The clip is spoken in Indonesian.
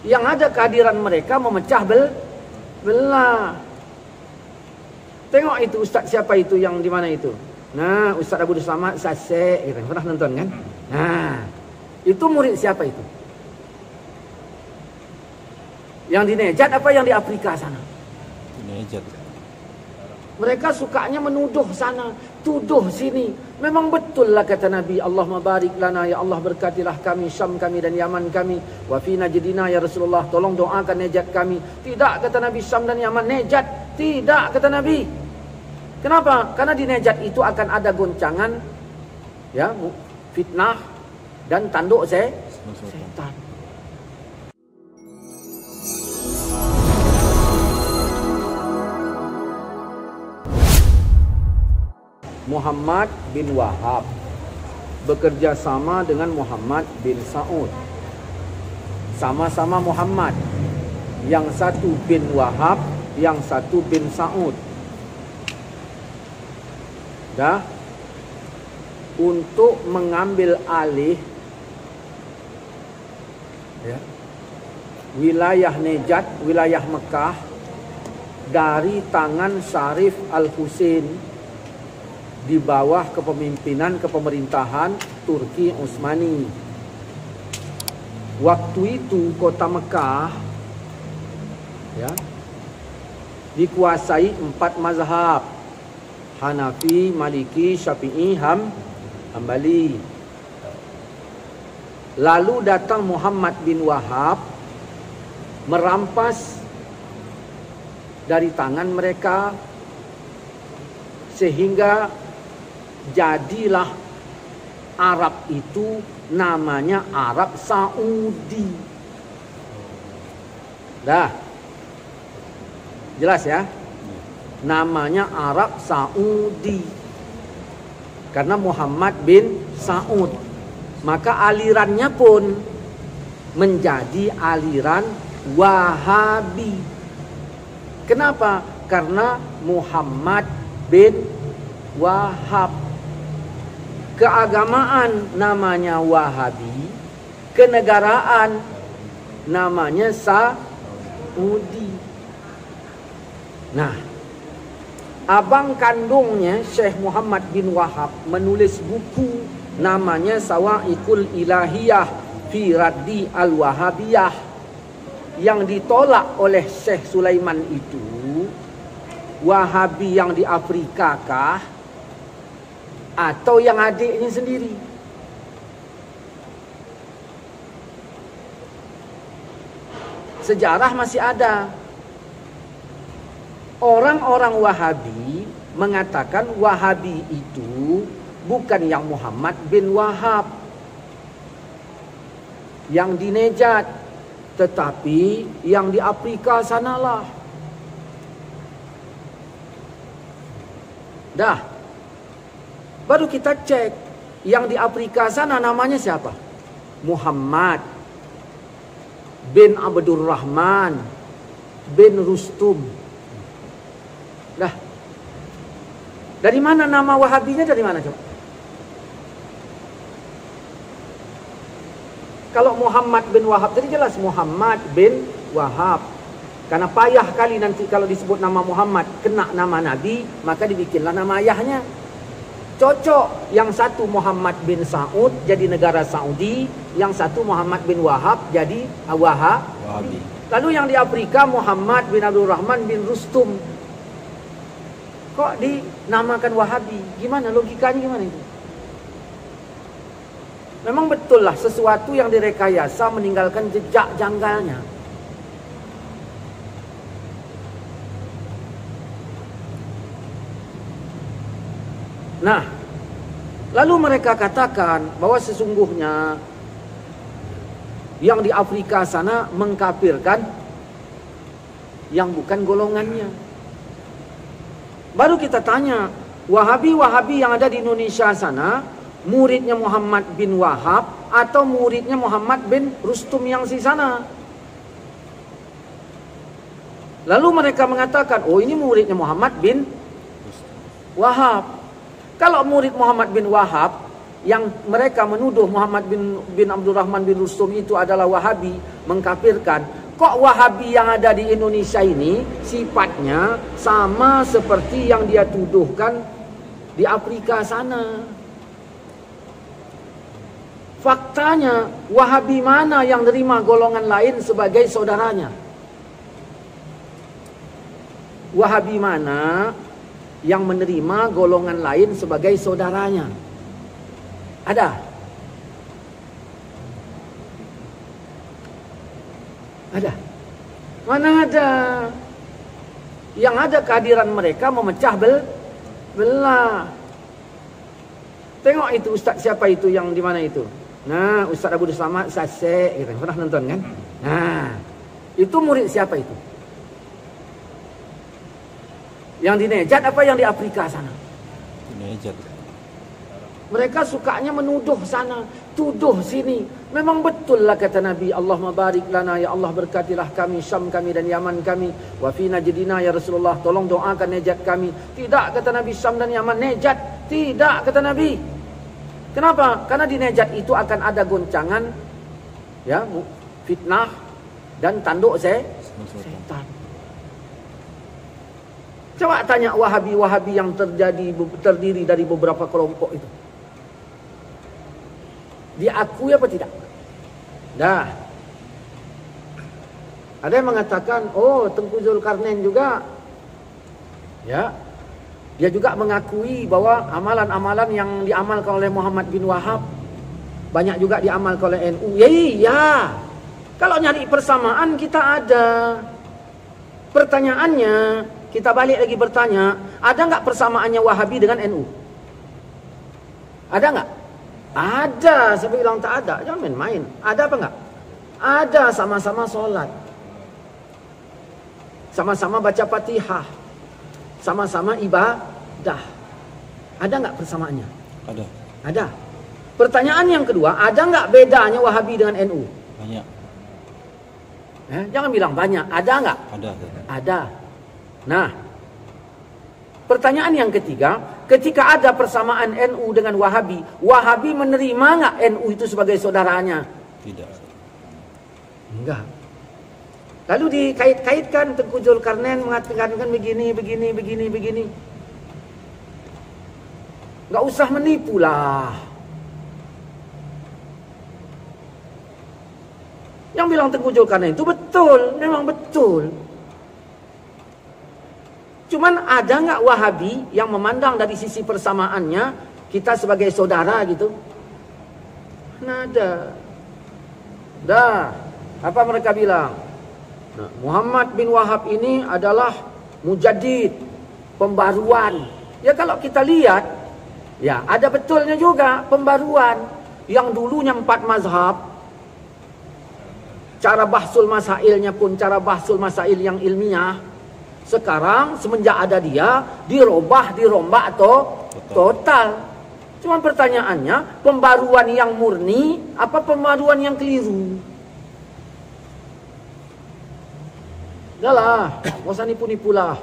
Yang ada kehadiran mereka memecah belah. Tengok itu ustaz siapa itu yang di mana itu. Nah, Ustaz Abdul Samad Sasek gitu. Pernah nonton kan? Nah, itu murid siapa itu? Yang di Nejat apa yang di Afrika sana? Nejat. Mereka sukanya menuduh sana, tuduh sini. Memang betul lah kata Nabi, Allahumma barik lana, ya Allah berkatilah kami, Syam kami dan Yaman kami. Wa fi najdina ya Rasulullah, tolong doakan Nejat kami. Tidak kata Nabi, Syam dan Yaman. Nejat, tidak kata Nabi. Kenapa? Karena di Nejat itu akan ada goncangan, ya, fitnah dan tanduk setan. Muhammad bin Wahab bekerja sama dengan Muhammad bin Saud. Sama-sama Muhammad. Yang satu bin Wahab, yang satu bin Saud. Dah, untuk mengambil alih, ya, wilayah Nejat, wilayah Mekah dari tangan Syarif Al-Husain di bawah kepemimpinan kepemerintahan Turki Utsmani. Waktu itu kota Mekah, ya, dikuasai 4 mazhab: Hanafi, Maliki, Syafi'i, Hambali. Lalu datang Muhammad bin Wahab merampas dari tangan mereka, sehingga jadilah Arab itu namanya Arab Saudi. Dah, jelas ya? Namanya Arab Saudi karena Muhammad bin Saud. Maka alirannya pun menjadi aliran Wahabi. Kenapa? Karena Muhammad bin Wahab. Keagamaan namanya Wahabi, kenegaraan namanya Saudi. Nah, abang kandungnya Syekh Muhammad bin Wahab menulis buku namanya Sawa'iqul Ilahiyah fi Raddi Al-Wahabiyah, yang ditolak oleh Syekh Sulaiman itu Wahabi yang di Afrika kah atau yang adiknya sendiri? Sejarah masih ada. Orang-orang Wahabi mengatakan Wahabi itu bukan yang Muhammad bin Wahab yang di Nejat, tetapi yang di Afrika sanalah. Dah, baru kita cek yang di Afrika sana namanya siapa? Muhammad bin Abdurrahman bin Rustum. Dah, dari mana nama Wahabinya, dari mana coba? Kalau Muhammad bin Wahab, jadi jelas Muhammad bin Wahab. Karena payah kali nanti kalau disebut nama Muhammad kena nama Nabi, maka dibikinlah nama ayahnya. Cocok, yang satu Muhammad bin Saud jadi negara Saudi, yang satu Muhammad bin Wahab jadi Wahabi. Lalu yang di Afrika Muhammad bin Abdurrahman bin Rustum, kok dinamakan Wahabi? Gimana logikanya, gimana itu? Memang betul lah sesuatu yang direkayasa meninggalkan jejak janggalnya. Nah, lalu mereka katakan bahwa sesungguhnya yang di Afrika sana mengkafirkan yang bukan golongannya. Baru kita tanya, Wahabi-Wahabi yang ada di Indonesia sana, muridnya Muhammad bin Wahab atau muridnya Muhammad bin Rustum yang di sana? Lalu mereka mengatakan, oh ini muridnya Muhammad bin Wahab. Kalau murid Muhammad bin Wahab yang mereka menuduh Muhammad bin Abdurrahman bin Rustum itu adalah Wahabi, mengkafirkan. Kok Wahabi yang ada di Indonesia ini sifatnya sama seperti yang dia tuduhkan di Afrika sana. Faktanya, Wahabi mana yang nerima golongan lain sebagai saudaranya? Wahabi mana yang menerima golongan lain sebagai saudaranya? Ada? Ada? Mana ada? Yang ada kehadiran mereka memecah belah. Tengok itu ustaz siapa itu yang di mana itu? Nah, Ustaz Abu Selamat Sasek gitu. Pernah nonton kan? Nah, itu murid siapa itu? Yang di Nejat apa yang di Afrika sana? Di Nejat. Mereka sukanya menuduh sana, tuduh sini. Memang betul lah kata Nabi, Allahumma barik lana, ya Allah berkatilah kami, Syam kami dan Yaman kami. Wa fi najdina ya Rasulullah, tolong doakan Nejat kami. Tidak kata Nabi, Syam dan Yaman. Nejat, tidak kata Nabi. Kenapa? Karena di Nejat itu akan ada goncangan, ya, fitnah dan tanduk setan. Coba tanya Wahabi-Wahabi yang terdiri dari beberapa kelompok itu. Diakui apa tidak? Dah. Ada yang mengatakan, oh Tengku Zulkarnain juga, ya, dia juga mengakui bahwa amalan-amalan yang diamalkan oleh Muhammad bin Wahab banyak juga diamalkan oleh NU. Ya iya. Kalau nyari persamaan kita ada. Pertanyaannya, kita balik lagi bertanya, ada nggak persamaannya Wahabi dengan NU? Ada nggak? Ada. Saya bilang tak ada. Jangan main-main. Ada apa nggak? Ada, sama-sama sholat, sama-sama baca Fatihah, sama-sama ibadah. Ada nggak persamaannya? Ada. Ada. Pertanyaan yang kedua, ada nggak bedanya Wahabi dengan NU? Banyak. Jangan bilang banyak. Ada nggak? Ada. Ada. Nah, pertanyaan yang ketiga, ketika ada persamaan NU dengan Wahabi, Wahabi menerima nggak NU itu sebagai saudaranya? Tidak. Enggak. Lalu dikait-kaitkan Tengku Zulkarnain mengatakan begini. Enggak usah menipu lah. Yang bilang Tengku Zulkarnain itu betul, memang betul. Cuman ada nggak Wahabi yang memandang dari sisi persamaannya kita sebagai saudara gitu? Nada. Dah. Apa mereka bilang? Nah, Muhammad bin Wahab ini adalah mujaddid, pembaruan. Ya kalau kita lihat, ya ada betulnya juga pembaruan. Yang dulunya 4 mazhab, cara bahsul masailnya pun cara bahsul masail yang ilmiah. Sekarang semenjak ada dia, dirombak atau total. Cuman pertanyaannya, pembaruan yang murni apa pembaruan yang keliru? Dah lah, gak usah nipu-nipu lah.